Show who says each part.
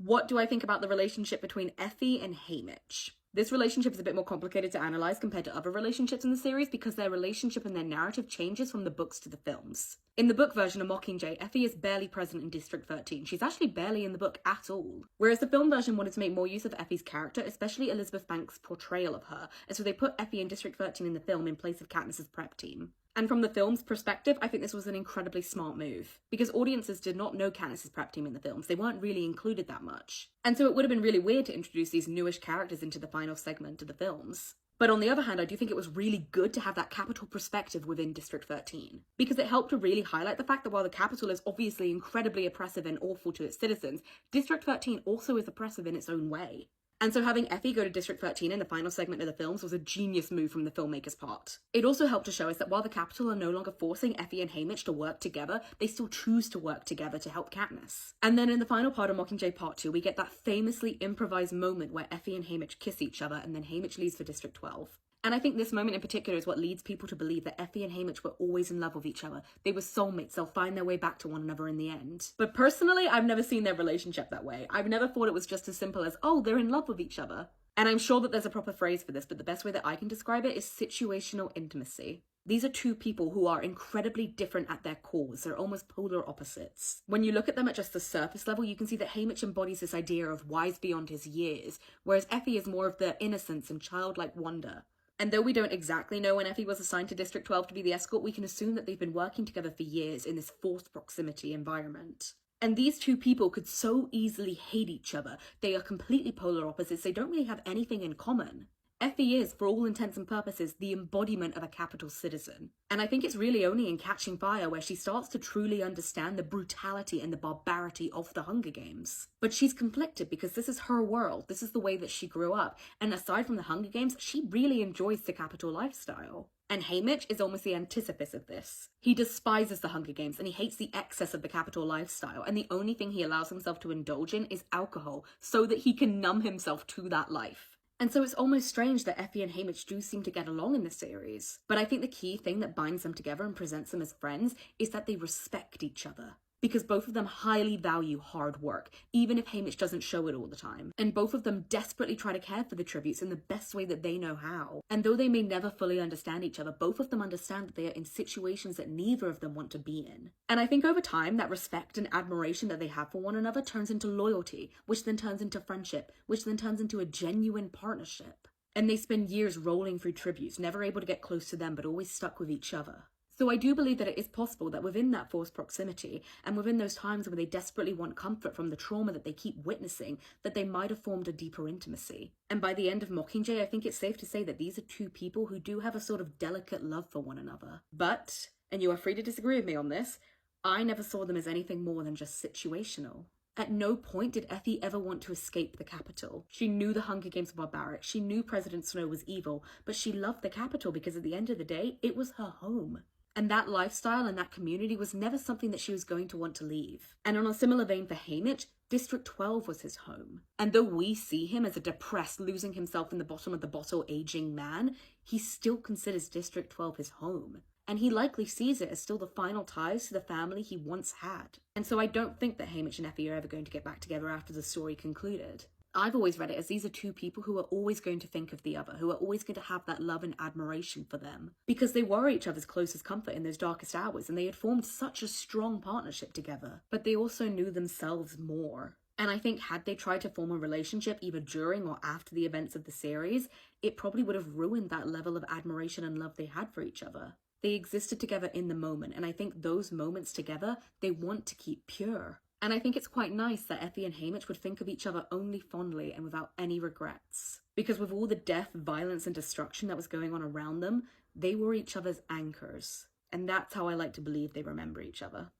Speaker 1: What do I think about the relationship between Effie and Haymitch? This relationship is a bit more complicated to analyze compared to other relationships in the series because their relationship and their narrative changes from the books to the films. In the book version of Mockingjay, Effie is barely present in District 13. She's actually barely in the book at all. Whereas the film version wanted to make more use of Effie's character, especially Elizabeth Banks' portrayal of her, and so they put Effie in District 13 in the film in place of Katniss's prep team. And from the film's perspective, I think this was an incredibly smart move, because audiences did not know Katniss's prep team in the films. They weren't really included that much. And so it would have been really weird to introduce these newish characters into the final segment of the films. But on the other hand, I do think it was really good to have that Capitol perspective within District 13, because it helped to really highlight the fact that while the Capitol is obviously incredibly oppressive and awful to its citizens, District 13 also is oppressive in its own way. And so having Effie go to District 13 in the final segment of the films was a genius move from the filmmakers' part. It also helped to show us that while the Capitol are no longer forcing Effie and Haymitch to work together, they still choose to work together to help Katniss. And then in the final part of Mockingjay Part 2, we get that famously improvised moment where Effie and Haymitch kiss each other and then Haymitch leaves for District 12. And I think this moment in particular is what leads people to believe that Effie and Haymitch were always in love with each other. They were soulmates, they'll find their way back to one another in the end. But personally, I've never seen their relationship that way. I've never thought it was just as simple as, oh, they're in love with each other. And I'm sure that there's a proper phrase for this, but the best way that I can describe it is situational intimacy. These are two people who are incredibly different at their cores. They're almost polar opposites. When you look at them at just the surface level, you can see that Haymitch embodies this idea of wise beyond his years, whereas Effie is more of the innocence and childlike wonder. And though we don't exactly know when Effie was assigned to District 12 to be the escort, we can assume that they've been working together for years in this forced proximity environment. And these two people could so easily hate each other. They are completely polar opposites. They don't really have anything in common. Effie is, for all intents and purposes, the embodiment of a Capitol citizen. And I think it's really only in Catching Fire where she starts to truly understand the brutality and the barbarity of the Hunger Games. But she's conflicted because this is her world. This is the way that she grew up. And aside from the Hunger Games, she really enjoys the Capitol lifestyle. And Haymitch is almost the antithesis of this. He despises the Hunger Games and he hates the excess of the Capitol lifestyle, and the only thing he allows himself to indulge in is alcohol so that he can numb himself to that life. And so it's almost strange that Effie and Haymitch do seem to get along in the series. But I think the key thing that binds them together and presents them as friends is that they respect each other. Because both of them highly value hard work, even if Haymitch doesn't show it all the time. And both of them desperately try to care for the tributes in the best way that they know how. And though they may never fully understand each other, both of them understand that they are in situations that neither of them want to be in. And I think over time, that respect and admiration that they have for one another turns into loyalty, which then turns into friendship, which then turns into a genuine partnership. And they spend years rolling through tributes, never able to get close to them, but always stuck with each other. So I do believe that it is possible that within that forced proximity, and within those times where they desperately want comfort from the trauma that they keep witnessing, that they might have formed a deeper intimacy. And by the end of Mockingjay, I think it's safe to say that these are two people who do have a sort of delicate love for one another. But, and you are free to disagree with me on this, I never saw them as anything more than just situational. At no point did Effie ever want to escape the Capitol. She knew the Hunger Games were barbaric, she knew President Snow was evil, but she loved the Capitol because at the end of the day, it was her home. And that lifestyle and that community was never something that she was going to want to leave. And on a similar vein for Haymitch, District 12 was his home. And though we see him as a depressed, losing himself in the bottom of the bottle, aging man, he still considers District 12 his home. And he likely sees it as still the final ties to the family he once had. And so I don't think that Haymitch and Effie are ever going to get back together after the story concluded. I've always read it as these are two people who are always going to think of the other, who are always going to have that love and admiration for them. Because they were each other's closest comfort in those darkest hours, and they had formed such a strong partnership together. But they also knew themselves more. And I think had they tried to form a relationship either during or after the events of the series, it probably would have ruined that level of admiration and love they had for each other. They existed together in the moment, and I think those moments together, they want to keep pure. And I think it's quite nice that Effie and Haymitch would think of each other only fondly and without any regrets. Because with all the death, violence, and destruction that was going on around them, they were each other's anchors. And that's how I like to believe they remember each other.